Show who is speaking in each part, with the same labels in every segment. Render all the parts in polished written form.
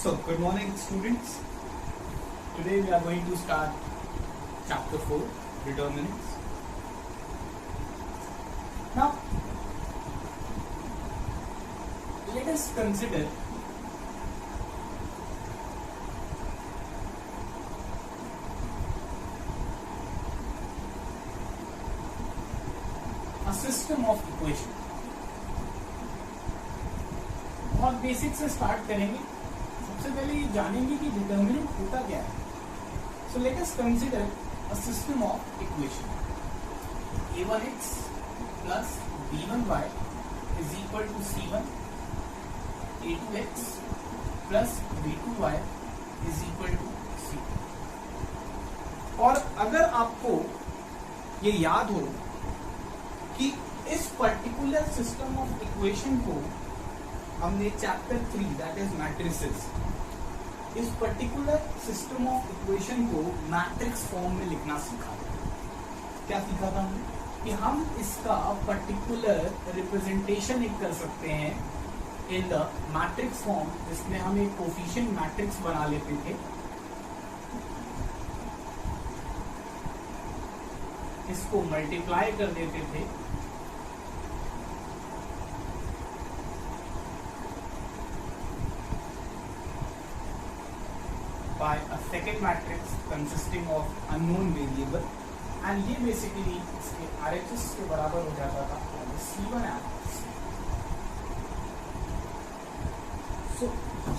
Speaker 1: So, good morning students. Today we are going to start chapter 4, determinants. Now, let us consider a system of equation. बहुत basic से start करेंगे. सबसे पहले ये जानेंगे कि डिटर्मिनेंट होता क्या है. So let us consider a system of equation. a1x plus b1y is equal to c1, a2x plus b2y is equal to c. और अगर आपको ये याद हो कि इस पर्टिकुलर सिस्टम ऑफ इक्वेशन को हमने चैप्टर 3 दैट इज मैट्रिसेस, इस पर्टिकुलर सिस्टम ऑफ इक्वेशन को मैट्रिक्स फॉर्म में लिखना सीखा. क्या सीखा था हमने? कि हम इसका पर्टिकुलर रिप्रेजेंटेशन एक कर सकते हैं इन द मैट्रिक्स फॉर्म, जिसमें हम एक कोफिशिएंट मैट्रिक्स बना लेते थे. इसको मल्टीप्लाई कर देते थे by a second matrix consisting of unknown variable, and ये basically इसके RHS के बराबर हो जाता था C1 and C. So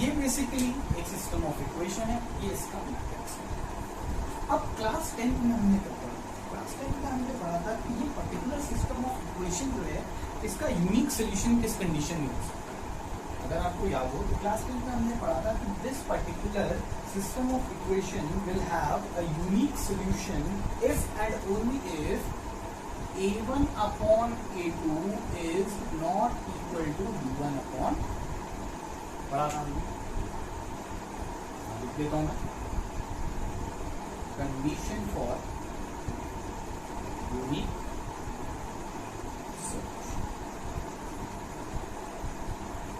Speaker 1: ये basically एक system of equation है, ये इसका मैट्रिक्स है. अब क्लास 10 में हमने क्या पढ़ा? क्लास 10 में हमने पढ़ा था कि ये पर्टिकुलर सिस्टम ऑफ इक्वेशन जो है इसका यूनिक सोल्यूशन किस कंडीशन में हो सकता है. अगर आपको याद हो तो क्लास 10 में हमने पढ़ा था कि this particular system of equation will have a unique solution if and only if a1 upon a2 is not equal to b1 upon. पढ़ा था हमने, लिख देता हूँ मैं. Condition for unique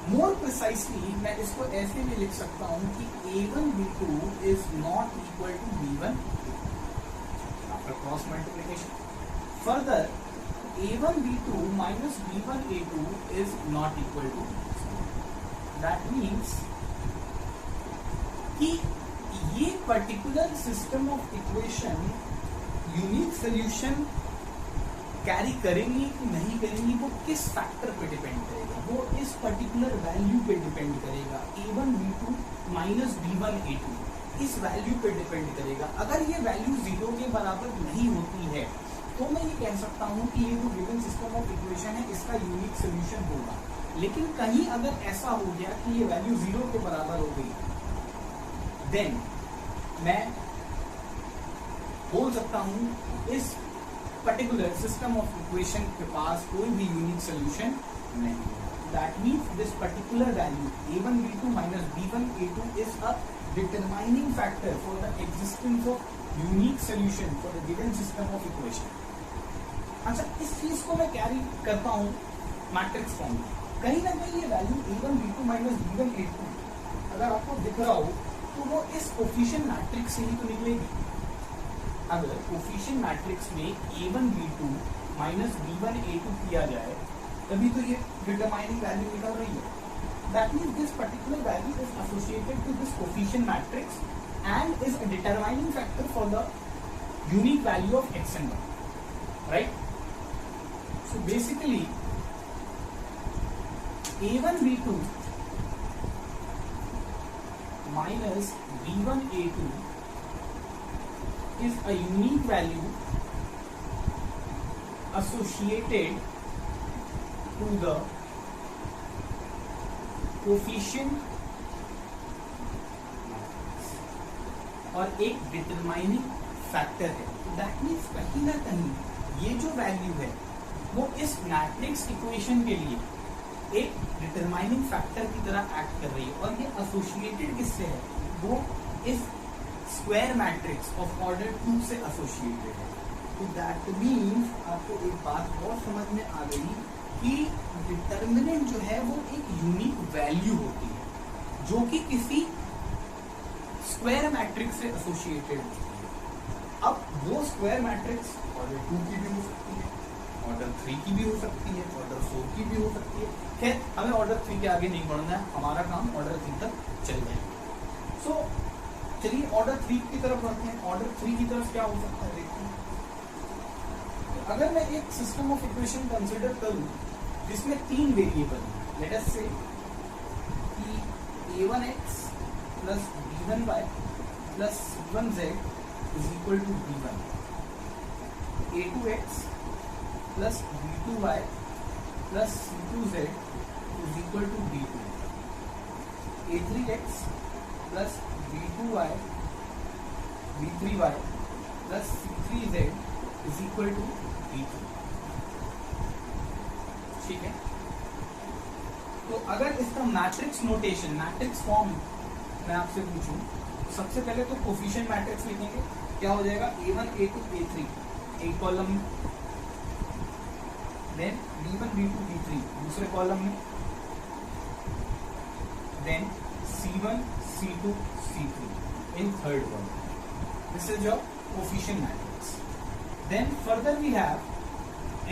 Speaker 1: more precisely मैं इसको ऐसे भी लिख सकता हूं कि a1 b2 is not equal to b1 after cross multiplication. Further a1 b2 minus b1 a2 is not equal to. That means कि ये particular system of equation unique solution carry करेंगी कि नहीं करेंगी वो किस फैक्टर पे डिपेंड करेगा. वो इस पर्टिकुलर वैल्यू पे डिपेंड करेगा. a1 b2 minus b1 a2 इस वैल्यू पे डिपेंड करेगा. अगर ये वैल्यू 0 के बराबर नहीं होती है तो मैं ये कह सकता हूँ कि ये जो गिवन सिस्टम ऑफ इक्वेशन है इसका यूनिक सोल्यूशन होगा. लेकिन कहीं अगर ऐसा हो गया कि ये वैल्यू 0 के बराबर हो गई, देन मैं बोल सकता हूँ इस पर्टिकुलर सिस्टम ऑफ इक्वेशन के पास कोई भी यूनिक सोल्यूशन नहीं. That means this particular value a1 b2 minus b1 a2 is a determining factor for the existence of unique solution for the given system of equation. अच्छा, इस चीज को मैं carry करता हूँ मैट्रिक्स फॉर्म में. कहीं ना कहीं ये value a1 b2 minus b1 a2 अगर आपको दिख रहा हो तो वो इस कोफिशिएंट मैट्रिक्स से ही तो निकलेगी. अगर कोफिशिएंट मैट्रिक्स में a1 b2 minus b1 a2 किया जाए तभी तो ये डिटरमाइनिंग वैल्यू निकल रही है. That means this particular value is associated to this coefficient matrix and is a determining factor for the unique value of x and y. Right? So basically a1 b2 minus b1 a2 is a unique value associated to the coefficient और एक determining factor है. That means कहीं ना कहीं ये जो value है वो इस मैट्रिक्स इक्वेशन के लिए एक डिटरमाइनिंग फैक्टर की तरह एक्ट कर रही है. और ये एसोसिएटेड किससे है? वो इस स्क्वायर मैट्रिक्स ऑफ ऑर्डर 2 से एसोसिएटेड है. तो दैट मीन्स आपको एक बात और समझ में आ गई कि डिटर्मिनेंट जो है वो एक यूनिक वैल्यू होती है जो कि किसी स्क्वायर मैट्रिक्स से एसोसिएटेड होती है। अब वो स्क्वायर मैट्रिक्स ऑर्डर 2 की भी हो सकती है, ऑर्डर 3 की भी हो सकती है, ऑर्डर 4 की भी हो सकती है। खैर हमें ऑर्डर 3 के आगे नहीं बढ़ना है, हमारा काम ऑर्डर 3 तक चल जाएगा। सो चलिए ऑर्डर 3 की तरफ बढ़ते हैं। ऑर्डर 3 की तरफ क्या हो सकता है देखते हैं। अगर मैं एक सिस्टम ऑफ इक्वेशन कंसिडर करूं जिसमें 3 वेरिएबल हैं, लेट अस से कि a1x plus b1y plus c1z is equal to b1, a2x plus b2y plus c2z is equal to b2, a3x plus b2y b3y plus c3z is equal to b3। ठीक है, तो अगर इसका matrix notation, matrix form मैं आपसे पूछूं, सबसे पहले तो कोफिशिएंट मैट्रिक्स लिखेंगे। क्या हो जाएगा, a1 a2 a3 एक कॉलम में, देन b1 b2 b3 दूसरे कॉलम में, then c1 c2 c3 in third column. This is your coefficient matrix. Then further we have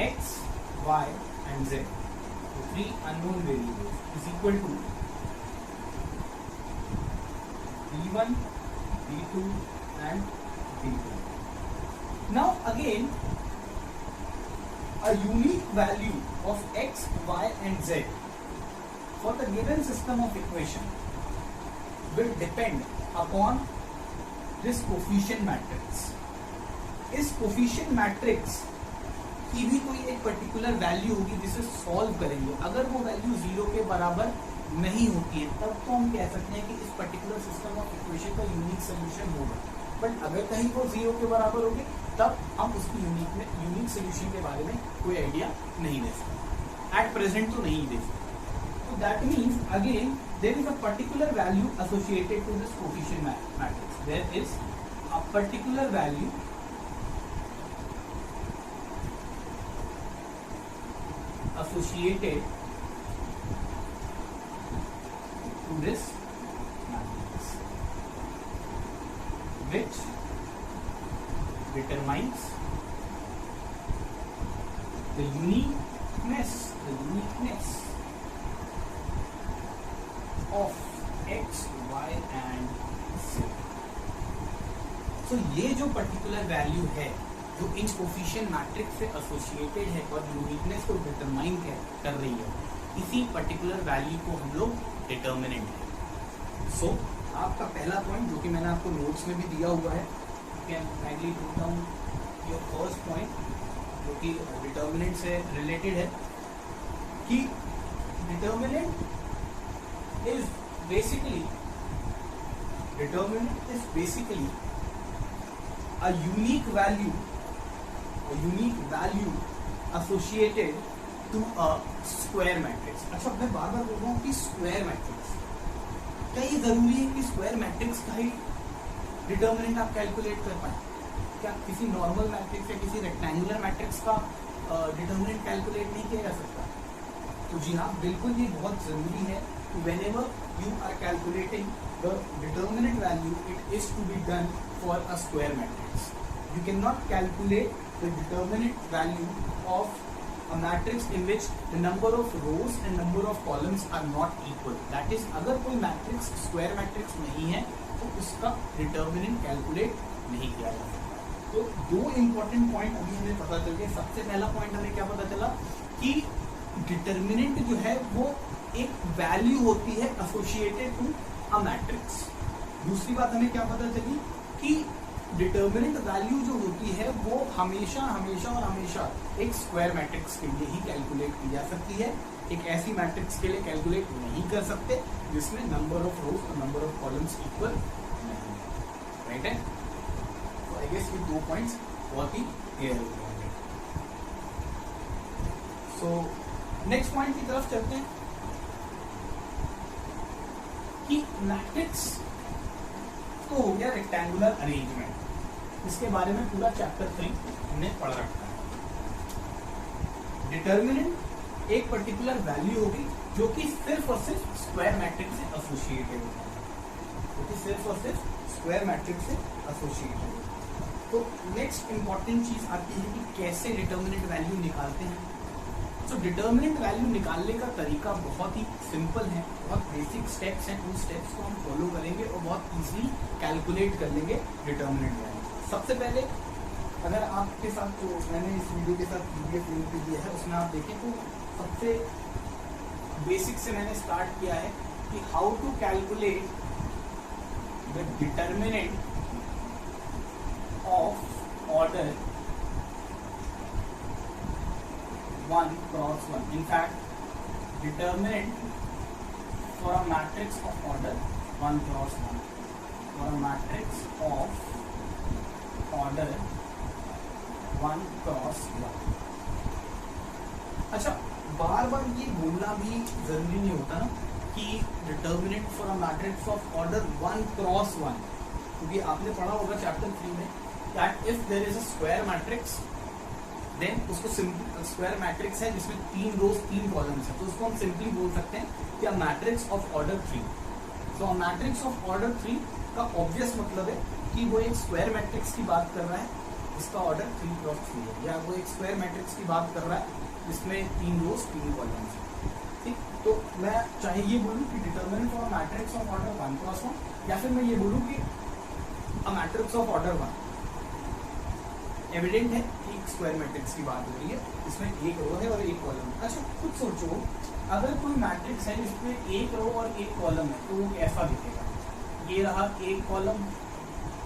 Speaker 1: x, y and z, the 3 unknown variables, is equal to b1, b2 and b3. Now again, a unique value of x, y and z for the given system of equation will depend upon this coefficient matrix. इस coefficient matrix की भी कोई एक particular value होगी जिसे solve करेंगे। अगर वो वैल्यू 0 के बराबर नहीं होती है तब तो हम कह सकते हैं कि इस पर्टिकुलर सिस्टम ऑफ इक्वेशन का यूनिक सोल्यूशन होगा। बट अगर कहीं वो 0 के बराबर होगी तब हम उसकी यूनिक सोल्यूशन के बारे में कोई आइडिया नहीं दे सकते, एट प्रेजेंट तो नहीं दे सकते। तो that means again there is a particular value associated to this coefficient matrix. There is a particular value associated to this matrix which determines the uniqueness of x, y and z. So ये जो particular value है जो इन coefficient matrix से associated है और uniqueness को determine कर रही है, इसी पर्टिकुलर वैल्यू को हम लोग डिटर्मिनेंट है। सो आपका पहला पॉइंट जो कि मैंने आपको नोट्स में भी दिया हुआ है, can kindly note down your first point जो कि डिटर्मिनेंट से रिलेटेड है कि determinant is basically a unique value associated to a square matrix। अच्छा मैं बार बार बोल रहा हूँ कि स्क्वायर मैट्रिक्स, क्या ये जरूरी है कि स्क्वायर मैट्रिक्स का ही डिटर्मिनेंट आप कैलकुलेट कर पाए? क्या किसी नॉर्मल मैट्रिक्स या किसी रेक्टेंगुलर मैट्रिक्स का डिटर्मिनेंट कैलकुलेट नहीं किया जा सकता? तो जी हाँ, बिल्कुल ये बहुत जरूरी है। whenever you are calculating the determinant value, it is to be done for a square matrix. You cannot calculate the determinant value of a matrix in which the number of rows and number of columns are not equal. That is, अगर कोई matrix square matrix नहीं है तो उसका determinant calculate नहीं किया जा सकता। तो दो इंपॉर्टेंट पॉइंट अभी हमें पता चल गए। सबसे पहला पॉइंट हमें क्या पता चला कि डिटर्मिनेंट जो है वो एक वैल्यू होती है एसोसिएटेड टू अ मैट्रिक्स। दूसरी बात हमें क्या पता चली कि डिटर्मिनेंट वैल्यू जो होती है वो हमेशा एक स्क्वायर मैट्रिक्स के लिए ही कैलकुलेट की जा सकती है, एक ऐसी मैट्रिक्स के लिए कैलकुलेट नहीं कर सकते जिसमें नंबर ऑफ रोज और नंबर ऑफ कॉलम्स इक्वल नहीं, राइट है? तो आई गेस ये 2 पॉइंट्स बहुत ही क्लियर हो गए। सो नेक्स्ट पॉइंट की तरफ चलते हैं कि मैट्रिक्स तो हो गया रेक्टेंगुलर अरेंजमेंट, इसके बारे में पूरा चैप्टर 3 हमने पढ़ रखा है। डिटर्मिनेंट एक पर्टिकुलर वैल्यू होगी जो कि सिर्फ और सिर्फ स्क्वायर मैट्रिक्स से एसोसिएटेड होता है। क्योंकि सिर्फ और सिर्फ स्क्वायर मैट्रिक्स से एसोसिएटेड है। तो नेक्स्ट इंपॉर्टेंट चीज आती है कि कैसे डिटर्मिनेंट वैल्यू निकालते हैं। तो डिटर्मिनेंट वैल्यू निकालने का तरीका बहुत ही सिंपल है, बहुत बेसिक स्टेप्स हैं, उन स्टेप्स को हम फॉलो करेंगे और बहुत इजीली कैलकुलेट कर लेंगे डिटर्मिनेंट वैल्यू। सबसे पहले अगर आपके साथ, तो मैंने इस वीडियो के साथ PDF लिंक भी दिया है, उसमें आप देखें तो सबसे बेसिक से मैंने स्टार्ट किया है कि how to calculate the determinant of order 1 cross 1. In fact, determinant for a matrix of order 1 cross 1. For a matrix of order 1 cross 1. अच्छा, बार बार ये बोलना भी जरूरी नहीं होता ना कि determinant for a matrix of order 1 cross 1, क्योंकि आपने पढ़ा होगा चैप्टर 3 में that if there is a square matrix then उसको सिंपल स्क्वायर मैट्रिक्स है जिसमें 3 रोज 3 कॉलम्स है, तो उसको हम सिंपली बोल सकते हैं कि अ मैट्रिक्स ऑफ ऑर्डर 3। तो अ मैट्रिक्स ऑफ ऑर्डर 3 का ऑब्वियस मतलब है कि वो एक स्क्वायर मैट्रिक्स की बात कर रहा है जिसका ऑर्डर 3 क्रॉस 3 है, या वो एक स्क्वायर मैट्रिक्स की बात कर रहा है जिसमें 3 रोज 3 कॉलम्स है। ठीक, तो मैं चाहे ये बोलूँ कि determinant for a matrix of order 1 cross 1, या फिर मैं ये बोलूँ कि अ मैट्रिक्स ऑफ ऑर्डर 1। एविडेंट है कि स्क्वायर मैट्रिक्स की बात हो रही है, इसमें एक रो है और एक कॉलम है। अच्छा, खुद सोचो, अगर कोई मैट्रिक्स है जिसमें एक रो और एक कॉलम है तो वो कैसा दिखेगा? ये रहा एक कॉलम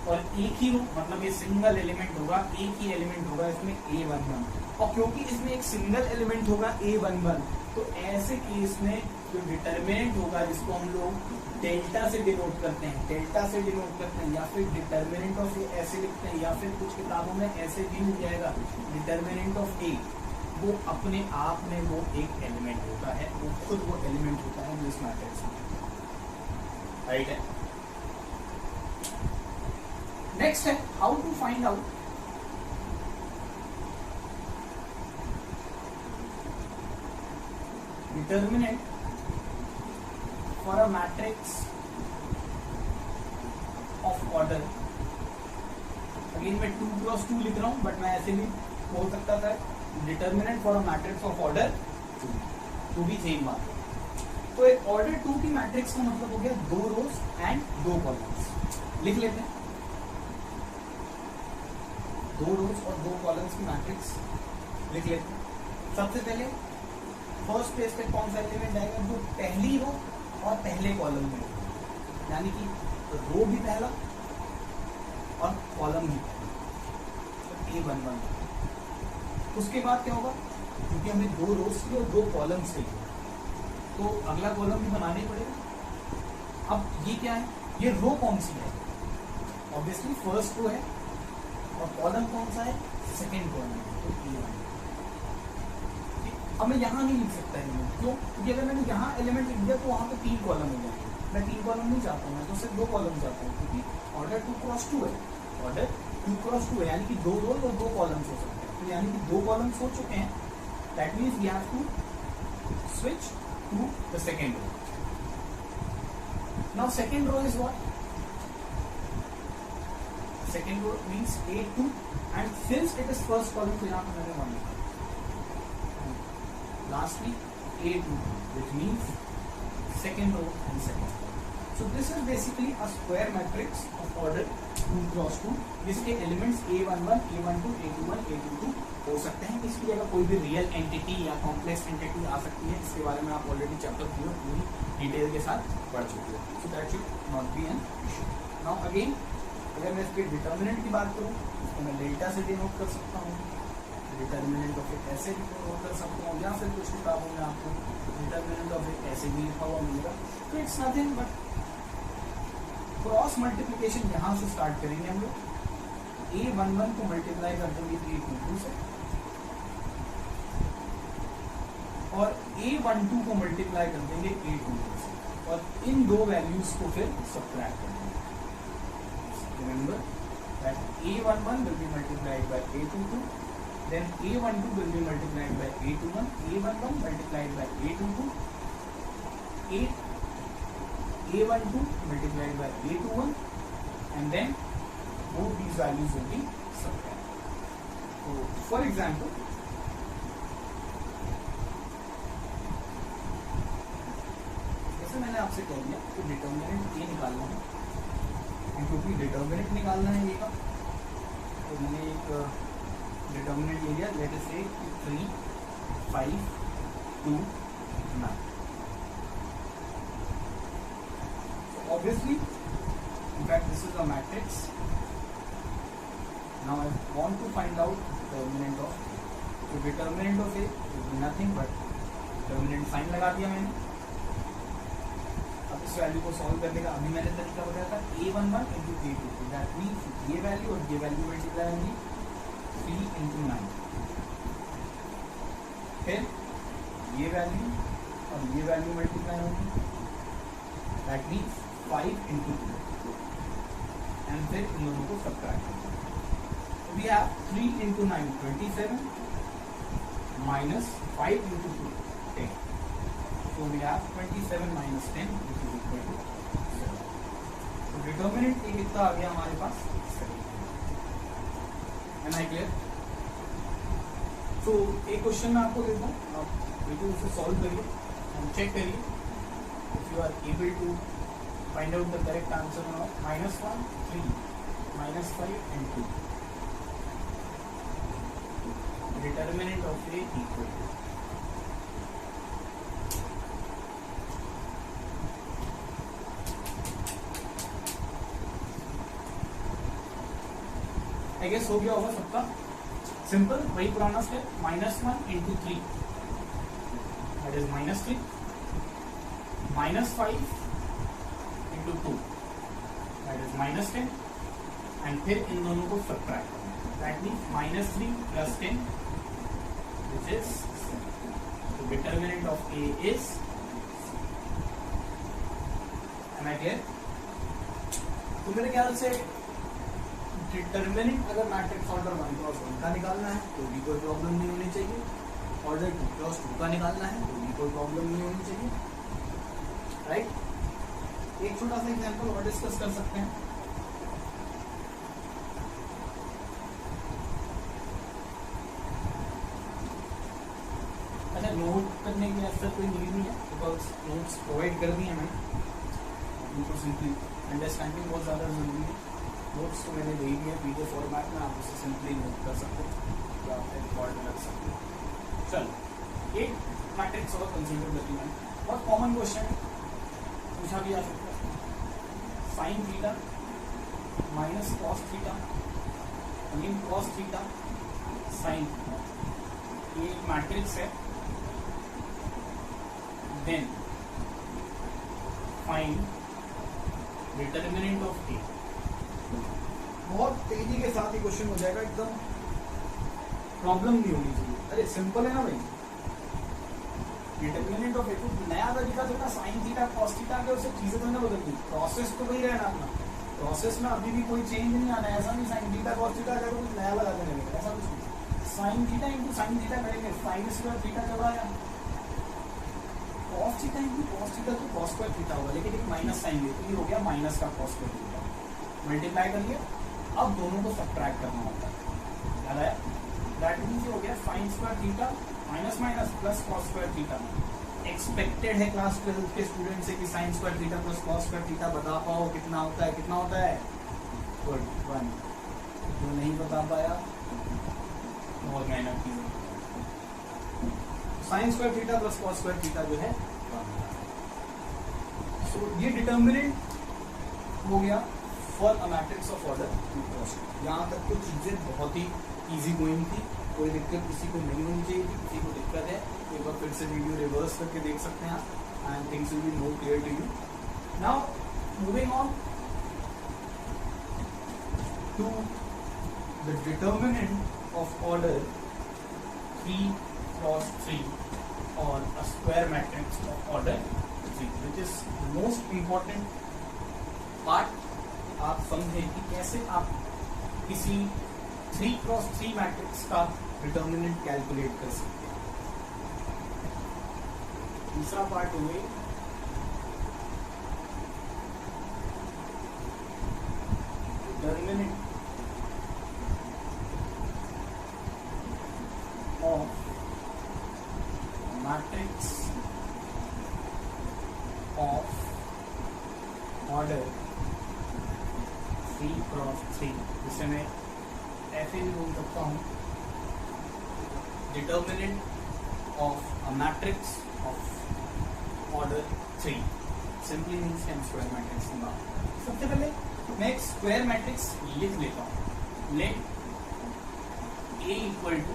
Speaker 1: और एक ही रो, मतलब ये सिंगल एलिमेंट होगा, एक ही एलिमेंट होगा इसमें A11, और क्योंकि इसमें एक सिंगल एलिमेंट होगा A11, तो ऐसे केस में जो डिटर्मिनेंट होगा जिसको हम लोग डेल्टा से डिनोट करते हैं, या फिर डिटर्मिनेंट ऑफ ए ऐसे लिखते हैं, या फिर कुछ किताबों में ऐसे भी मिल जाएगा डिटर्मिनेंट ऑफ ए, वो अपने आप में वो एक एलिमेंट होता है, वो खुद वो एलिमेंट होता है जिस मैट्रिक्स में, राइट है। नेक्स्ट है how to find out determinant for a matrix of order, again मैं 2 क्रॉस 2 लिख रहा हूं, बट मैं ऐसे भी बोल सकता था determinant for a matrix of order 2, तो भी सेम बात है। तो एक ऑर्डर 2 की मैट्रिक्स का मतलब हो गया 2 रोज एंड 2 कॉलम्स। लिख लेते हैं 2 रोज और 2 कॉलम्स की मैट्रिक्स लिख लेते हैं। सबसे पहले फर्स्ट पेज पे कौन सा एलिमेंट आएगा? जो पहली रो और पहले कॉलम में, यानी कि रो भी पहला और कॉलम भी पहला, तो A11। उसके बाद क्या होगा? क्योंकि हमें 2 रोज की और 2 कॉलम्स चाहिए, तो अगला कॉलम भी बनाना ही पड़ेगा। अब ये क्या है? ये रो कौन सी है? ऑब्वियसली फर्स्ट रो है, और कॉलम कौन सा है? सेकेंड कॉलम, तो A1। अब मैं यहाँ नहीं लिख सकता एलिमेंट, क्यों? क्योंकि अगर मैंने यहाँ एलिमेंट लिख दिया तो वहाँ पे 3 कॉलम हो जाएंगे। मैं 3 कॉलम नहीं चाहता हूँ, मैं तो सिर्फ 2 कॉलम चाहता हूँ, क्योंकि ऑर्डर 2 क्रॉस 2 है, ऑर्डर 2 क्रॉस 2 है, यानी कि 2 रोज और 2 कॉलम्स हो सकते हैं। तो यानी कि 2 कॉलम्स हो चुके हैं, that means we have to switch to the second row. Now second row is what? Second row means A2, and since it is first column, तो यहाँ पर मैंने 1 लिखा। Lastly, A2, which means second row and second column. So this is basically a square matrix of order 2 cross 2, जिसके elements A11, A12, A21, A22 हो सकते हैं। इसकी जगह कोई भी रियल एंटिटी या कॉम्प्लेक्स एंटिटी आ सकती है, इसके बारे में आप ऑलरेडी चैप्टर पूरी डिटेल के साथ पढ़ चुके हो, so that should not be an issue. Now again, अगर मैं इसके डिटर्मिनेंट की बात करूँ, तो मैं डेल्टा से डिनोट कर सकता हूँ, डिटर्मिनेंट ऑफ एक ऐसे भी कर सकता हूँ, या फिर कुछ किताबों में आपको डिटर्मिनेंट ऑफ एक ऐसे भी लिखा हुआ मिलेगा। तो it's nothing but cross multiplication यहाँ से स्टार्ट करेंगे हम लोग। A11 को मल्टीप्लाई कर देंगे A22 से, और A12 को मल्टीप्लाई कर देंगे A22 से, और इन 2 वैल्यूज को फिर सब्ट्रैक्ट कर देंगे। Remember that A11 will be multiplied by A22, then A12 will be multiplied by A21, A11 multiplied by A22, A12 multiplied by A21 and then both these values will be subtracted. So for example, जैसे मैंने आपसे कह दिया कि determinant A निकालना है, क्योंकि determinant निकालना है A का, तो मैंने एक डिटर्मिनेंट ले लिया, लेट अस से 3, 5, 2, 9. So obviously, in fact this is a matrix. Now I want to find out determinant of A. So determinant of A will be nothing but determinant sign लगा दिया मैंने. अब इस वैल्यू को solve करने का अभी मैंने तरीका बताया था, A11 into A22. That means ये वैल्यू और ये वैल्यू मल्टीप्लाई होंगी 3 into 9. फिर ये वैल्यू और ये वैल्यू मल्टीप्लाई होगी, दैट मीन्स 5 into 2. एंड फिर इन दोनों को सबट्रैक्ट करेंगे. We have 3 into 9 27 minus 5 into 2 10. So we have 27 minus 10 which is equal to 7. So determinant A कितना आ गया हमारे पास 7. Am I clear? So एक क्वेश्चन मैं आपको देता हूँ, आप बिल्कुल उसे सॉल्व करिए और चेक करिए if you are able to find out the correct answer or not. -1 3 -5 and 2. Determinant of A equal to I guess हो गया होगा सबका. सिंपल वही पुराना step, -1 into 3 that is -3, -5 into 2 that is -10 and फिर इन दोनों को सबट्रैक्ट करना. That means -3 plus 10 which is 7. The determinant of A is, am I clear? तो मेरे ख्याल से डिटर्मिनेंट अगर मैट्रिक्स ऑर्डर 1 क्रॉस 1 का निकालना है तो भी कोई प्रॉब्लम नहीं होनी चाहिए, ऑर्डर 2 क्रॉस 2 का निकालना है तो भी कोई प्रॉब्लम नहीं होनी चाहिए, राइट? एक छोटा सा एग्जांपल और डिस्कस कर सकते हैं. अच्छा, नोट करने की अक्सर कोई नीड नहीं है बिकॉज नोट्स प्रोवाइड कर दिए मैंने, उनको सिंपली अंडरस्टैंडिंग बहुत ज़्यादा जरूरी है. नोट्स तो मैंने दे दिए पीडीएफ फॉर्मेट में, आप उसे सिंपली नोट कर सकते हो तो आप रिकॉर्ड में रख सकते हो. चलो एक मैट्रिक्स और कंसीडर करती हूँ. बहुत कॉमन क्वेश्चन पूछा भी जा सकता है, sine theta minus cos theta again cos theta sine theta. ये एक मैट्रिक्स है. देन फाइंड डिटर्मिनेंट ऑफ ए. बहुत तेजी के साथ ही क्वेश्चन हो जाएगा, एकदम प्रॉब्लम नहीं होनी चाहिए. अरे सिंपल है ना भाई. डिटर्मिनेंट ऑफ ए को नया तरीका जो ना साइन थीटा कॉस थीटा के, उससे चीजें तो ना बदलती, प्रोसेस तो वही रहना अपना. प्रोसेस में अभी भी कोई चेंज नहीं आना है. ऐसा नहीं साइन थीटा कॉस थीटा का कुछ नया लगा देने लगेगा, ऐसा कुछ नहीं. Sine theta into sine theta करेंगे, साइन स्क्वायर थीटा चल रहा है. Cos theta into cos theta तो कॉस स्क्वायर थीटा होगा, लेकिन एक माइनस साइन है तो ये हो गया माइनस का कॉस स्क्वायर थीटा. मल्टीप्लाई कर लिया, अब दोनों को सबट्रैक्ट करना होता है. याद आया? दैट मींस ये हो गया sine square theta minus minus plus cos square theta. Expected है क्लास 12 के स्टूडेंट से कि sine square theta plus cos square theta बता पाओ कितना होता है. कितना होता है? गुड 1. जो नहीं बता पाया बहुत मेहनत की. Sine square theta plus cos square theta जो है 1. सो ये डिटर्मिनेंट हो गया for a matrix of order 2 cross 2. यहाँ तक तो चीजें बहुत ही इजी गोइंग थी, कोई दिक्कत किसी को नहीं होनी चाहिए थी. किसी को दिक्कत है एक बार फिर से वीडियो रिवर्स करके देख सकते हैं आप, and things will be more clear to you. Now moving on to the determinant of order 3 cross 3 और a square matrix of order 3, which is most important part. आप समझें कि कैसे आप किसी 3 क्रॉस 3 मैट्रिक्स का डिटर्मिनेंट कैलकुलेट कर सकते हैं. दूसरा पार्ट हो गई determinant of matrix of order 3 cross 3, जिसे मैं ऐसे भी बोल सकता हूँ, determinant of a matrix of order 3, simply means square matrix होगा। सबसे पहले मैं एक स्क्वायर मैट्रिक्स लिख लेता हूँ। लेट A इक्वल टू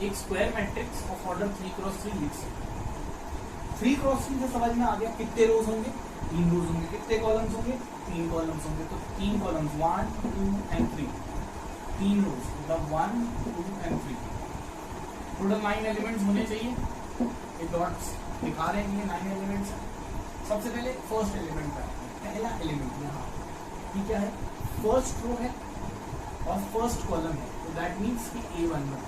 Speaker 1: एक square matrix of order 3 cross 3 लिख सकते हैं। 3 क्रॉस 3 से समझ में आ गया कितने रोज होंगे, 3 रोज होंगे। कितने कॉलम्स होंगे, 3 कॉलम्स होंगे। तो 3 कॉलम्स 1 2 एंड 3, 3 रोज मतलब 1 2 एंड 3। टोटल 9 एलिमेंट्स होने चाहिए। ये डॉट्स दिखा रहे हैं, ये 9 एलिमेंट्स हैं। सबसे पहले फर्स्ट एलिमेंट का पहला एलिमेंट यहाँ ये क्या है, फर्स्ट रो है और फर्स्ट कॉलम है, तो दैट मीन्स कि A11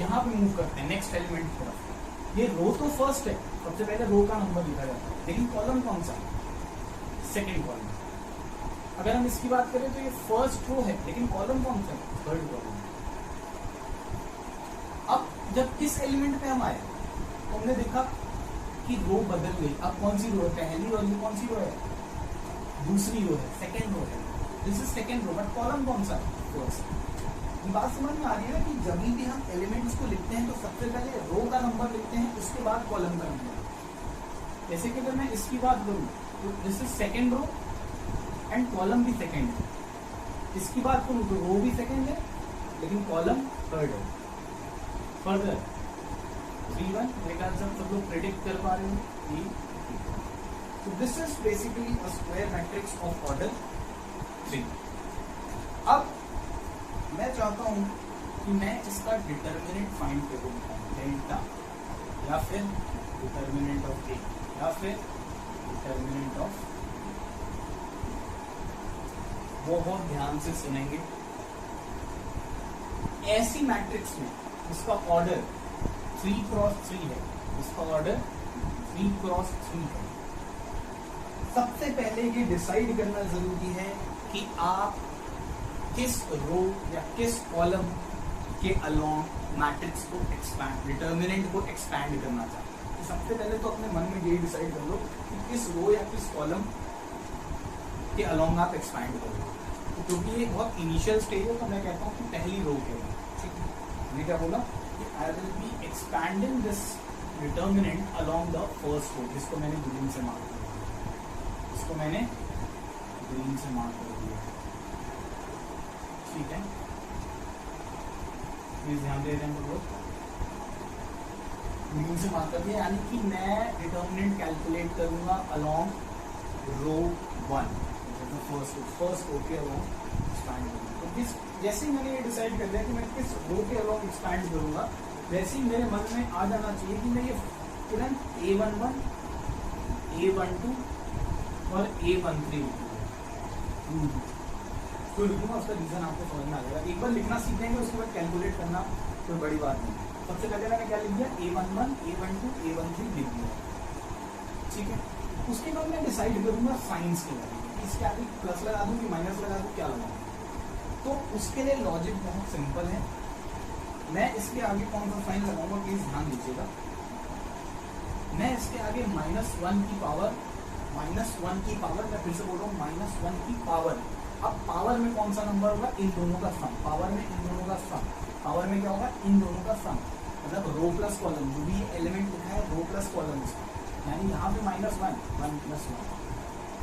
Speaker 1: यहाँ पे मूव करते हैं नेक्स्ट एलिमेंट की तरफ। ये रो तो फर्स्ट है, सबसे पहले रो का नंबर लिखा जाता है, लेकिन कॉलम कौन सा है, सेकेंड कॉलम। अगर हम इसकी बात करें तो ये फर्स्ट रो है, लेकिन कॉलम कौन सा है, थर्ड कॉलम। अब जब इस एलिमेंट पे हम आए तो हमने देखा कि रो बदल गई। अब कौन सी रो है, पहली रो, ये कौन सी रो है, दूसरी रो है, सेकेंड रो है। This is second row, but column कौन सा है, फर्स्ट। बात समझ में आ रही है ना कि जब भी हम एलिमेंट्स को लिखते हैं तो सबसे पहले रो का नंबर लिखते हैं, उसके बाद कॉलम का नंबर। जैसे कि अगर मैं इसकी बात करूं तो this is second row and column भी सेकेंड है। इसकी बात करूं तो रो भी सेकेंड है, लेकिन कॉलम थर्ड है। फर्दर 3-1 मेरे ख्याल से सब लोग प्रेडिक्ट कर पा रहे हो। तो this is basically a square matrix of order 3। अब मैं चाहता हूं कि मैं इसका डिटर्मिनेंट फाइंड करूं, डेल्टा, या फिर डिटर्मिनेंट ऑफ ए, या फिर डिटर्मिनेंट ऑफ। बहुत ध्यान से सुनेंगे। ऐसी मैट्रिक्स में इसका ऑर्डर 3 क्रॉस 3 है, इसका ऑर्डर 3 क्रॉस 3 है। सबसे पहले ये डिसाइड करना जरूरी है कि आप किस रो या किस कॉलम के अलोंग मैट्रिक्स को एक्सपैंड, डिटर्मिनेंट को एक्सपैंड करना चाहते हैं। तो सबसे पहले तो अपने मन में यही डिसाइड कर लो कि किस रो या किस कॉलम के अलोंग आप एक्सपैंड करोगे। तो क्योंकि ये बहुत इनिशियल स्टेज है, तो मैं कहता हूँ कि पहली रो के लिए, ठीक है। मैंने क्या बोला कि I will be expanding this determinant along the first row, जिसको मैंने ग्रीन से मार्क कर दिया, इसको मैंने ग्रीन से मार्क कर दिया, ठीक है। प्लीज ध्यान दे रहे हैं लोग, ग्रीन से मार्क कर दिया, यानी कि मैं डिटर्मिनेंट कैलकुलेट करूंगा अलोंग रो 1, फर्स्ट रो के अलोंग एक्सपैंड करूंगा। तो किस, जैसे ही मैंने ये डिसाइड कर लिया कि मैं किस रो के अलोंग एक्सपैंड करूंगा, वैसे ही मेरे मन में आ जाना चाहिए कि मैं ये तुरंत A11, A12 और A13 तो लिखूंगा। उसका रीजन आपको समझ में आ जाएगा। एक बार लिखना सीख जाएंगे, उसके बाद कैलकुलेट करना कोई बड़ी बात नहीं। सबसे पहले मैंने क्या लिख दिया, A11, A12, A13 लिख दिया, ठीक है। उसके बाद मैं डिसाइड करूंगा साइंस के बारे में, इसके आगे प्लस लगा दूं कि माइनस लगा दूं, क्या लगाऊं। तो उसके लिए लॉजिक बहुत सिंपल है। मैं इसके आगे कौन सा साइन लगाऊंगा, प्लीज ध्यान दीजिएगा। मैं इसके आगे -1 की पावर, -1 की पावर, मैं फिर से बोल रहा हूँ -1 की पावर। अब पावर में कौन सा नंबर होगा, इन दोनों का सम। पावर में इन दोनों का सम, पावर में क्या होगा, इन दोनों का सम। मतलब रो प्लस कॉलम, जो भी एलिमेंट लिखा है रो प्लस कॉलम, यानी यहाँ पे -1 1 + 1,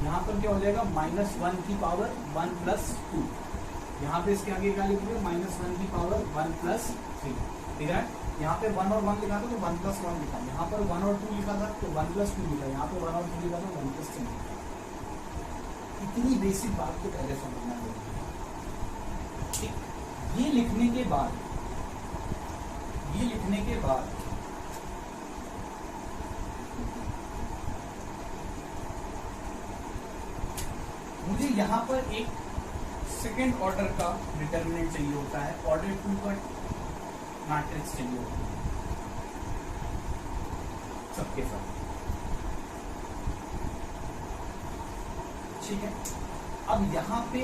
Speaker 1: यहाँ पर क्या हो जाएगा -1 की पावर 1 + 2। यहाँ पे इसके आगे क्या लिखोगे, -1 की पावर 1 + 3, ठीक है। यहाँ पे 1 और 1 लिखा था तो 1 + 1 लिखा, यहाँ पर 1 और 2 लिखा था तो 1 + 2 लिखा, यहाँ पे 1 और 2 लिखा था 1 + 3 लिखा। इतनी बेसिक बात को पहले समझना जरूरी है, ठीक। ये लिखने के बाद मुझे यहाँ पर एक सेकेंड ऑर्डर का डिटर्मिनेंट चाहिए होता है, ऑर्डर 2 का मैट्रिक्स चाहिए होता है सबके साथ, ठीक है। अब यहाँ पे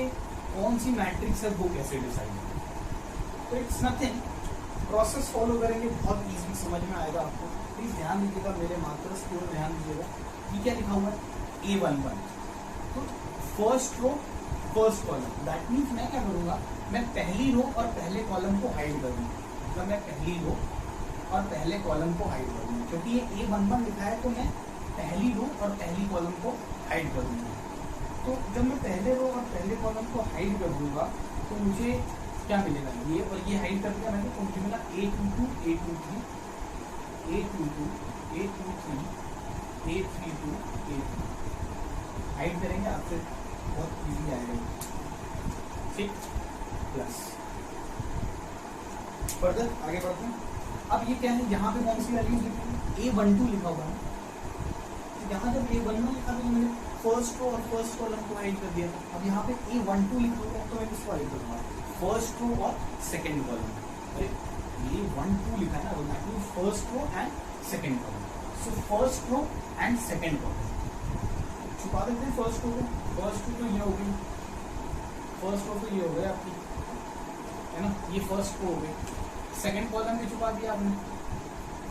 Speaker 1: कौन सी मैट्रिक्स है वो कैसे डिसाइड करें? तो इट्स नथिंग, प्रोसेस फॉलो करेंगे, बहुत इजी समझ में आएगा आपको। प्लीज ध्यान दीजिएगा, मेरे मार्कर्स की ओर ध्यान दीजिएगा। ये क्या लिखा हुआ है? A11। तो first row first column, that means मैं क्या करूंगा, मैं पहली रो और पहले कॉलम को हाइड करूंगा। मतलब मैं पहली रो और पहले कॉलम को हाइड करूंगा, क्योंकि ये A11 लिखा है तो मैं पहली रो और पहली कॉलम को हाइड करूंगा। तो जब मैं पहले रो और पहले कॉलम को हाइड कर दूंगा तो मुझे क्या मिलेगा, ये और ये हाइड कर दिया मैंने, तो मुझे मिला A22 A23 A22 A23 A32 A3। Hide करेंगे आपसे बहुत इजी आएगा, ठीक। प्लस फर्दर आगे बढ़ते हैं। अब ये क्या है, यहाँ पे कौन सी वैल्यूज लिखेंगे? A12 लिखा हुआ है, तो यहाँ जब A11 लिखा तो मैंने फर्स्ट रो और फर्स्ट कॉलम को हाइड कर दिया। अब यहाँ पे A12 लिखा हुआ है तो मैं किसको हाइड करूँगा? फर्स्ट रो और सेकंड कॉलम। अरे A12 लिखा है ना, तो that means first row and second column. So first row and second column छुपा देते हैं। फर्स्ट रो को, फर्स्ट रो तो ये हो गई, फर्स्ट रो तो ये हो गया आपकी, है ना, ये फर्स्ट रो हो गई। सेकंड कॉलम भी छुपा दिया आपने।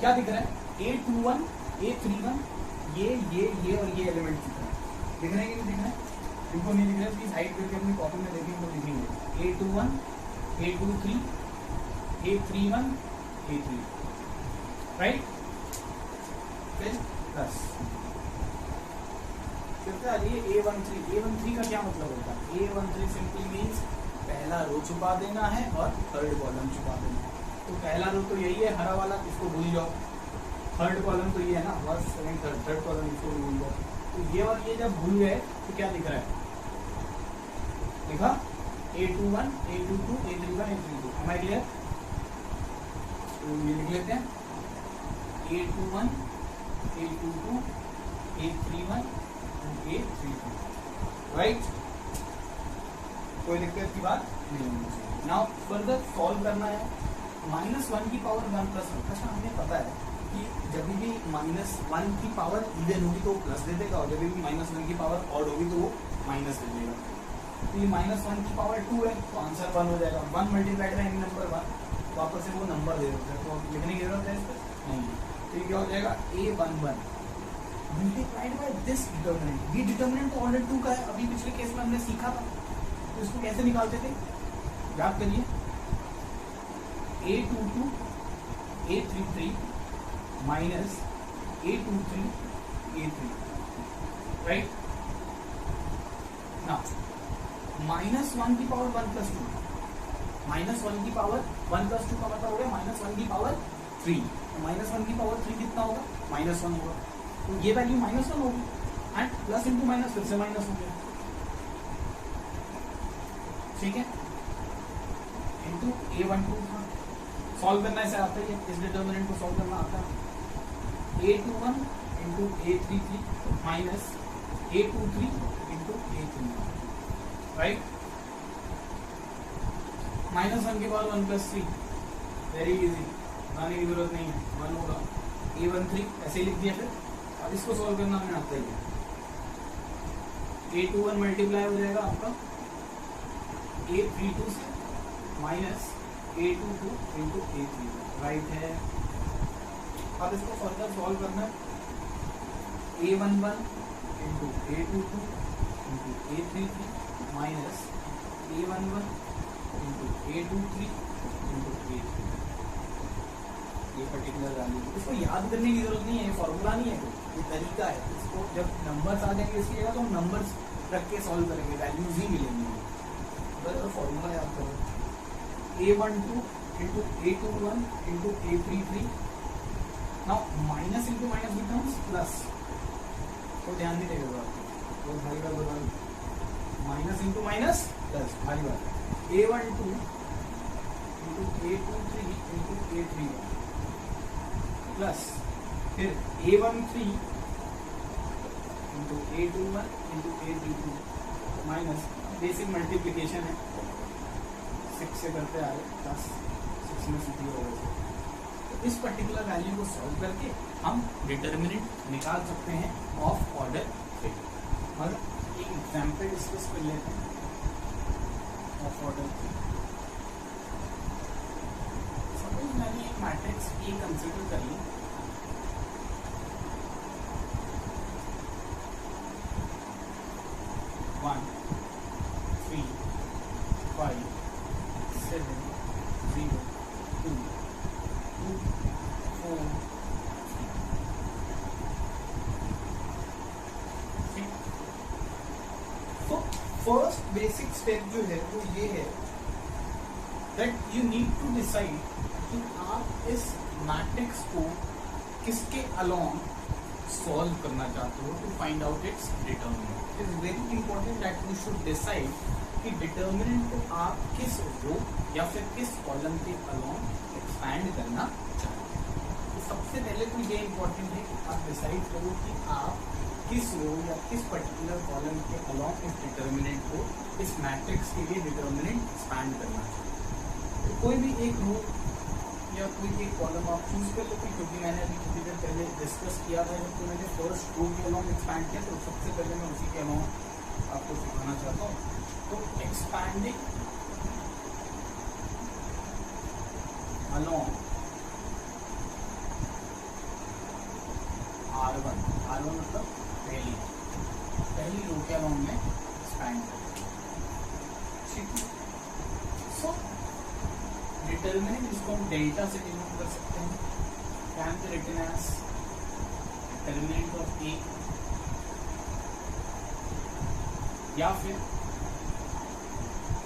Speaker 1: क्या दिख रहा है? A21 A31 ये और ये एलिमेंट दिख रहा है। दिख रहे हैं कि नहीं दिख रहे हैं? इनको नहीं दिख रहा है प्लीज हाइड करके अपनी कॉपी में देखेंगे तो दिखेंगे। A21 A23 A31 A3, right. फिर प्लस फिर आ जाइए A13 का क्या मतलब होता है? A13 सिंपली मीन्स पहला रो छुपा देना है और थर्ड कॉलम छुपा देना है। तो पहला रो तो यही है हरा वाला, इसको भूल जाओ। थर्ड कॉलम तो ये है ना, फर्स्ट सेकंड थर्ड कॉलम, इसको भूल जाओ। तो ये और ये जब भूल गए तो क्या दिख रहा है? लिखा A21 A22 A31 A32। हमारे क्लियर? ये लिख लेते हैं A21 A22 A31 A32, right. कोई दिक्कत की बात नहीं होनी चाहिए। नाउ फर्दर सॉल्व करना है। -1 की पावर 1 + 1। अच्छा, हमें पता है कि जब भी -1 की पावर इवन होगी तो प्लस दे देगा, और जब भी -1 की पावर ऑड होगी तो वो माइनस दे देगा। तो ये -1 की पावर 2 है तो आंसर 1 हो जाएगा। 1 मल्टीप्लाइड बाय एनी नंबर 1, वापस से वो नंबर दे देते हैं, तो लिखने की जरूरत है इस पर नहीं। तो ये क्या हो जाएगा? A11 multiplied by this determinant. ये डिटर्मिनेंट तो ऑर्डर 2 का है, अभी पिछले केस में हमने सीखा था। तो इसको कैसे निकालते थे? याद करिए, A22 A33 minus A23 A3, right. Now -1 की पावर 1 + 2, -1 की पावर 1 + 2 का मतलब हो गया -1 की पावर 3। -1 की पावर 3 कितना होगा? -1 होगा। तो ये वैल्यू -1 होगी एंड प्लस इंटू माइनस फिर से माइनस हो गया, ठीक है। इंटू A12 था। सॉल्व करना ऐसे आता है, इस डिटर्मिनेंट को सॉल्व करना आता है। A21 into A33 minus A23 into A31, right. -1 के बाद 1 + 3, वेरी इजी, बनाने की जरूरत नहीं है, 1 होगा। A13 ऐसे ही लिख दिया। फिर अब इसको सॉल्व करना हमें आता ही है। A21 मल्टीप्लाई हो जाएगा आपका A32 से minus A22 into A3, right है। अब इसको फर्दर सॉल्व करना है। A11 into A22 into A33 minus A11 into A23 into A3, ये पर्टिकुलर वैल्यू। इसको याद करने की जरूरत नहीं है, ये फॉर्मूला नहीं है, ये तरीका है। इसको जब नंबर्स आ जाएंगे इसकी जगह तो हम नंबर्स रख के सॉल्व करेंगे, वैल्यूज ही मिलेंगी। बस फॉर्मूला याद करो। A12 into A21 into A33। Now minus into minus becomes plus, तो ध्यान नहीं देगा आपको, तो भारी बात बता दो। माइनस इंटू माइनस प्लस, भारी बात। A12 into A23 into A31 plus फिर A13 into A21 into A32 minus, basic multiplication है, 6 से करते आ रहे, प्लस 6 में से 0 हो गए। तो इस पर्टिकुलर वैल्यू को सॉल्व करके हम डिटर्मिनेंट निकाल सकते हैं ऑफ ऑर्डर 3। मतलब एक एग्जाम्पल डिस्कस कर लेते हैं ऑफ ऑर्डर। सपोज मैंने एक मैट्रिक्स ए कंसिडर कर ली, वन 3 5 7 0 2 2 4 3। तो फर्स्ट बेसिक स्टेप जो है वो ये है that you need to decide कि आप इस मैट्रिक्स को किसके अलोंग सॉल्व करना चाहते हो, to find out its determinant. It is very important that you should decide कि डिटर्मिनेंट को आप किस रो या फिर किस कॉलम के अलोंग एक्सपैंड करना चाहते हैं। तो सबसे पहले तो ये इंपॉर्टेंट है कि आप डिसाइड करो कि आप किस रो या किस पर्टिकुलर कॉलम के अलोंग इस डिटर्मिनेंट को, इस मैट्रिक्स के लिए डिटर्मिनेंट एक्सपैंड करना चाहते हैं। तो कोई भी एक रो या कोई एक कॉलम आप चूज कर लेते हैं, क्योंकि मैंने अभी कुछ देर पहले डिस्कस किया था जब तो मैंने फर्स्ट रो के अलोंग एक्सपैंड किया, तो सबसे पहले मैं उसी के अलोंग आपको सिखाना चाहता हूँ। तो एक्सपैंडिंग अलोंग R1, R1 मतलब पहली रो के अलोंग में एक्सपैंड करें, ठीक है। सो डिटर्मिनेंट जिसको हम डेल्टा से डिनोट कर सकते हैं, can be written as determinant of a, या फिर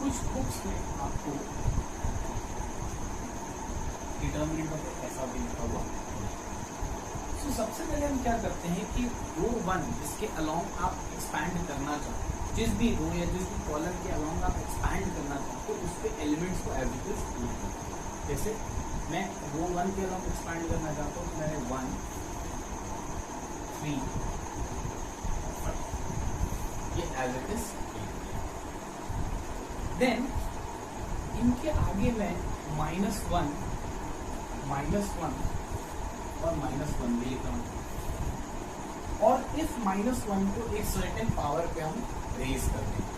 Speaker 1: कुछ बुक्स में आपको डिटर्मिनेंट ऑफ ऐसा भी लिखा हुआ। तो सबसे पहले हम क्या करते हैं कि रो 1 जिसके अलोंग आप एक्सपैंड करना चाहते हैं, जिस भी रो या जिस भी कॉलम के अलोंग आप एक्सपैंड करना चाहते हो, उसके एलिमेंट्स को एज इट इज लिख दो। जैसे मैं रो 1 के अलोंग एक्सपैंड करना चाहता हूँ, तो मैंने 1 3 5 ये एज इट इज। देन इनके आगे मैं -1 और -1 भी लिखा हूँ, और इस -1 को एक सर्टेन पावर पे हम रेज कर देंगे,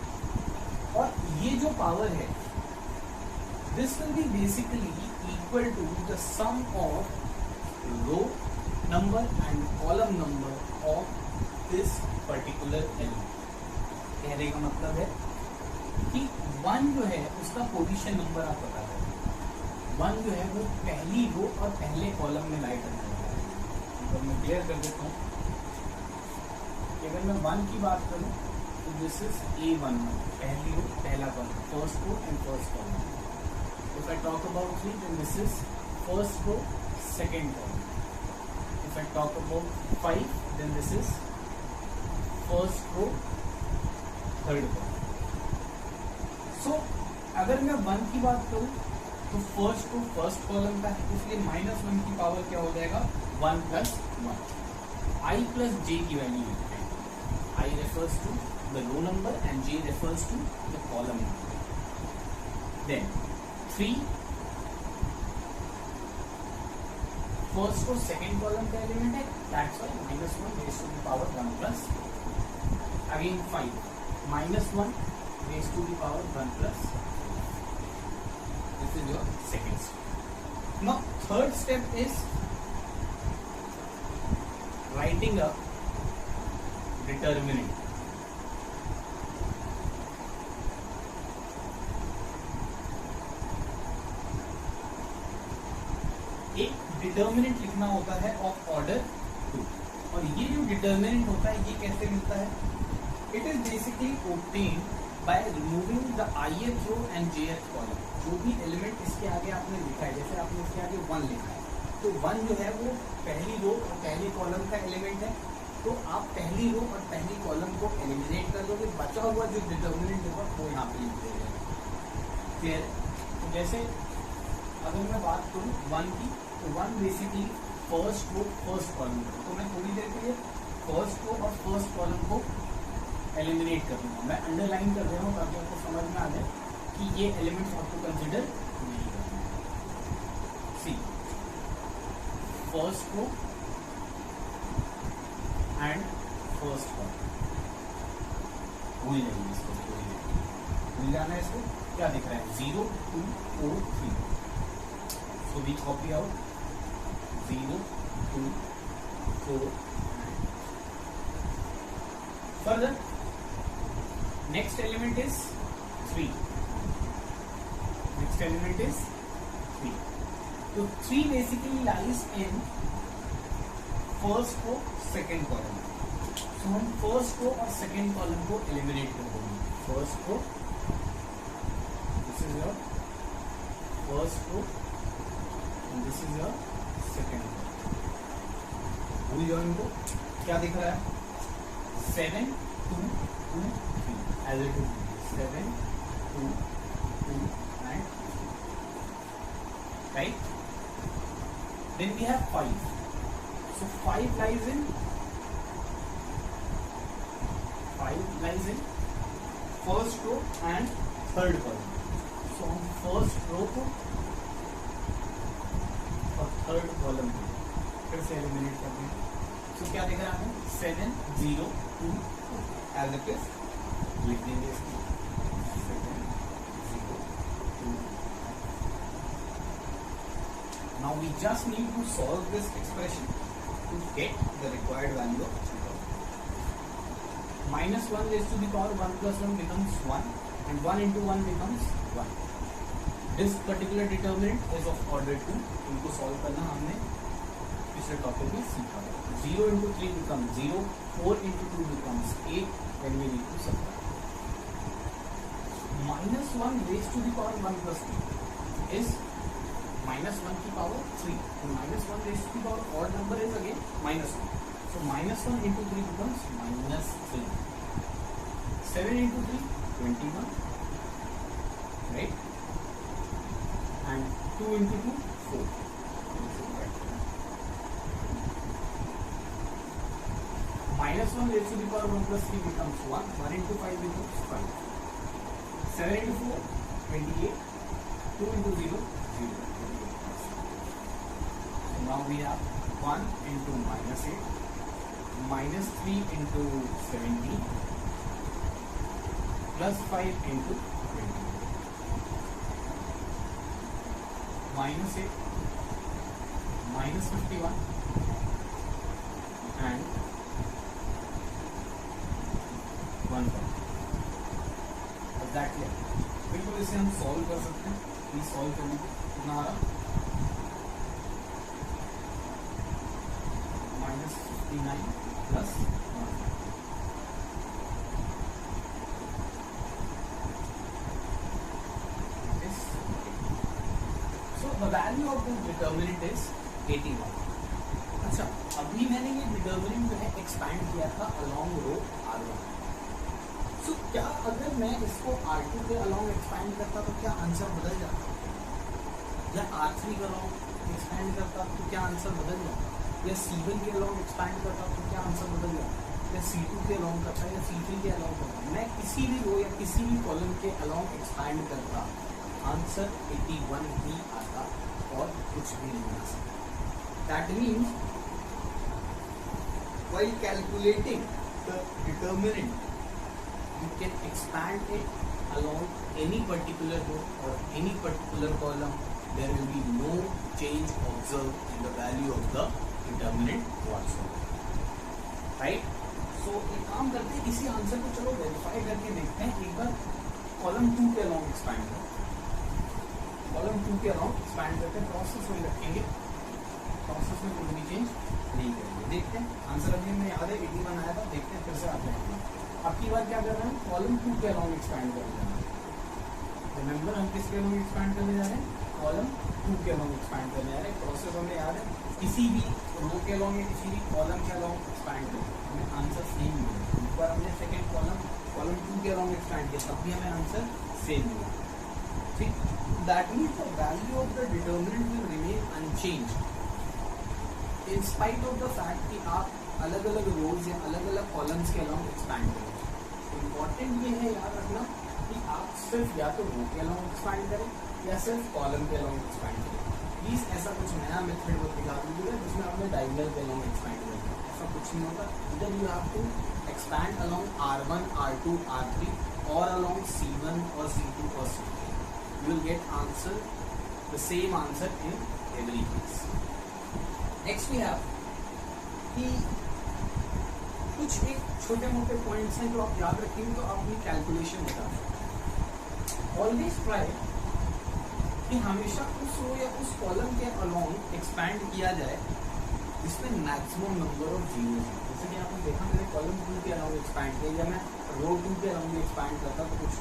Speaker 1: और ये जो पावर है this will be basically equal to the sum of row number and column number of this particular element. कहने का मतलब है कि 1 जो है उसका पोजीशन नंबर आप पता करें, 1 जो है वो पहली रो और पहले कॉलम में लाई करने वाला है। तो मैं क्लियर कर देता हूँ कि अगर मैं 1 की बात करूँ तो दिस इज A1, पहली रो पहला column, first row and first column. If I talk about 3 then this is first row second column. If I talk about 5 then this is first row third column. So अगर मैं 1 की बात करूँ तो first row first column का है, इसलिए -1 की पावर क्या हो जाएगा 1 + 1। I + j की वैल्यू लिखते हैं, I refers to the row number and j refers to the column number. Then 3 first row second column का एलिमेंट है, that's why -1 raised to the power 1 +, अगेन 5 -1 raised to the power 1 +, this is your second step. Now third step is writing a determinant. एक determinant लिखना होता है of order 2, और ये जो डिटर्मिनेंट होता है ये कैसे मिलता है? It is basically obtained by removing the ith row and jth column. जो भी एलिमेंट इसके आगे आपने लिखा है, जैसे आपने इसके आगे 1 लिखा है, तो 1 जो है वो पहली रो और पहली कॉलम का एलिमेंट है, तो आप पहली रो और पहली कॉलम को एलिमिनेट कर दोगे, बचा हुआ जो डिटर्मिनेंट होगा वो यहाँ पे लिख देगा। क्लियर? तो जैसे अगर मैं बात करूँ 1 की, तो 1 basically first row first column, तो मैं थोड़ी देर के लिए फर्स्ट रो और फर्स्ट कॉलम को एलिमिनेट कर दूंगा। मैं अंडरलाइन कर रहा हूँ ताकि आपको समझ में आ जाए कि ये एलिमेंट्स आपको कंसिडर नहीं करना है। See first row and first column, भूल जाइए इसको, भूल जाना है इसको। क्या दिख रहा है 0 2 4 3, so we copy out 0 2 4। Further next element is 3, next element is 3। तो 3 बेसिकली लाइज इन फर्स्ट को सेकेंड कॉलम। तो हम फर्स्ट को और सेकेंड कॉलम को एलिमिनेट कर देंगे। फर्स्ट को, दिस इज योर फर्स्ट को, दिस इज योर सेकेंड को। भूल जाओ इनको। क्या दिख रहा है 7 2 2 3 as it is 7 2 2 and 3, right? Then we have 5. So 5 lies in first row and third column. So हम first row को और third column को फिर से एलिमिनेट करते हैं। So क्या दिख रहा है 7 0 2 4 as it is, लिख देंगे इसको 7 0 2। Now we just need to solve this expression to get the required value of theta. Minus 1 raised to the power 1 plus 1 becomes 1 and 1 into 1 becomes 1. This particular determinant is of order 2. इनको solve करना हमने पिछले topic में सीखा। 0 into 3 becomes 0, 4 into 2 becomes 8 when we need to subtract. Minus 1 raised to the power 1 plus 2 is minus 1 की power 3. Minus 1 raised to the power odd number is again minus 1. So minus 1 into 3 becomes minus 3. 7 into 3 21, right? And 2 into 2 4. Minus 1 raised to the power 1 plus 3 becomes 1. 1 into 5 becomes 5. 7 into 4 28. 2 into 0 0. Now we have 1 into minus 8, minus 3 into 17, plus 5 into 20, minus 8, minus 51, and 1. Is that clear? बिल्कुल इसे हम solve कर सकते हैं। Please solve कर लीजिए। कितना आ रहा -59 plus 1. So the value of this determinant is 81. अच्छा, अभी मैंने ये डिटर्मिनेंट जो है एक्सपैंड किया था अलोंग रो R1। So क्या अगर मैं इसको R2 के अलोंग एक्सपैंड करता तो क्या आंसर बदल जाता, या R3 के अलोंग एक्सपैंड करता तो क्या आंसर बदल जाता, या C1 के अलोंग एक्सपैंड करता तो क्या आंसर बदल जाता, या C2 के अलोंग करता या C3 के अलोंग करता। मैं किसी भी रो या किसी भी कॉलम के अलोंग एक्सपैंड करता, आंसर 81 ही आता और कुछ भी नहीं आ सकता। That means while calculating the determinant you can expand it along any particular row or any particular column. There will be no change observed in the value of the determinant whatsoever, right? So एक काम करते हैं, इसी answer को चलो verify करके देखते हैं। एक बार कॉलम 2 के अलोंग एक्सपैंड करते, कॉलम 2 के अलोंग एक्सपैंड करके प्रोसेस में रखेंगे, प्रोसेस में कोई भी चेंज नहीं करेंगे। देखते हैं आंसर अभी हमें याद है 81 आया था। देखते हैं फिर से आते हैं। अब की बार क्या कर रहे हैं, कॉलम 2 के अलोंग एक्सपैंड कर रहे हैं। रिमेंबर हम किसके अलोंग एक्सपैंड करने जा रहे हैं, कॉलम 2 के अलोंग एक्सपैंड करने जा रहे हैं। प्रोसेस हमें याद है, किसी भी रो के अलोंग या किसी भी कॉलम के अलोंग एक्सपैंड करें हमें आंसर सेम मिलेगा। एक बार हमने सेकेंड कॉलम 2 के अलोंग एक्सपैंड किया तब भी हमें आंसर सेम मिला, ठीक। That means the value of the determinant will remain unchanged in spite of the fact कि आप अलग अलग रोज या अलग अलग कॉलम्स के अलाउंग एक्सपैंड करें। इम्पॉर्टेंट ये है याद रखना कि आप सिर्फ या तो रो के अलाउंग एक्सपैंड करें या सिर्फ कॉलम के अलाउंग एक्सपैंड करें। प्लीज ऐसा कुछ नया मेथड मत दिखा दीजिएगा जिसमें आपने डायगोनल के अलाउंग एक्सपैंड करें, ऐसा कुछ नहीं होता। इधर you have to expand along R1, R2, R3 or along C1 or C2 or C3. You will get answer, the same answer in every case. Next we have कि कुछ एक छोटे मोटे पॉइंट्स हैं जो आप याद रखेंगे तो आप अपनी कैलकुलेशन बता सकते। ऑलवेज ट्राई कि हमेशा उस रो या उस कॉलम के अलोंग एक्सपैंड किया जाए जिसमें मैक्सिमम नंबर ऑफ जीरोस हैं। जैसे कि आपने देखा मैंने कॉलम 2 के अलाउंग एक्सपैंड किया या मैं रो 2 के अलाउंग एक्सपैंड करता तो कुछ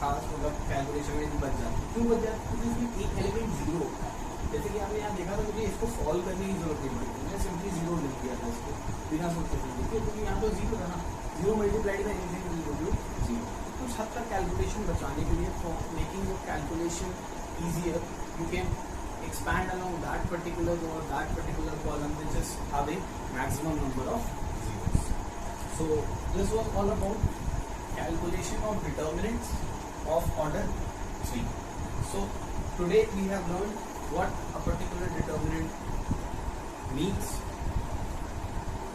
Speaker 1: खास मतलब कैलकुलेशन में बच जाती। क्यों बच जाती? क्योंकि इसमें एक एलिमेंट जीरो होता है। जैसे कि आपने यहाँ देखा था मुझे इसको सॉल्व करने की जरूरत नहीं पड़ी, मैंने सिंपली जीरो लिख दिया था इसको बिना सोचे समझे, क्योंकि यहाँ तो जीरो था ना, zero multiplied by anything will give you zero. कुछ हद तक कैलकुलेशन बचाने के लिए for making your calculation easier, you can expand along that particular row or that particular column which is having maximum number of zeros. So this was all about calculation of determinants of order 3. So today we have learned what a particular determinant means,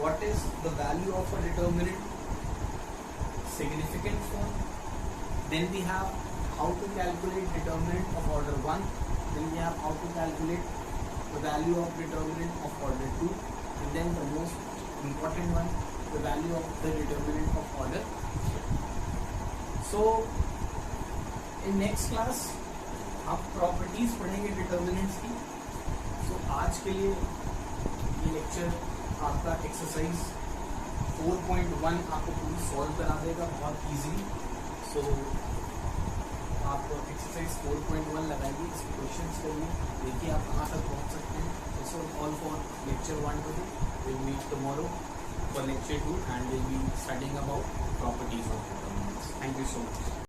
Speaker 1: what is the value of a determinant, significant form, then we have how to calculate determinant of order 1, then we have how to calculate the value of determinant of order 2, and then the most important one, the value of the determinant of order 3. So in next class आप properties पढ़ेंगे determinants की। So आज के लिए ये lecture आपका exercise 4.1 आपको पूरी सॉल्व करा देगा बहुत इजीली। So आप एक्सरसाइज 4.1 लगाइए, इसके क्वेश्चंस करिए, देखिए आप कहाँ तक पहुँच सकते हैं। So all for lecture 1 today, will meet tomorrow for lecture 2 and will be studying about properties of determinants. Thank you so much.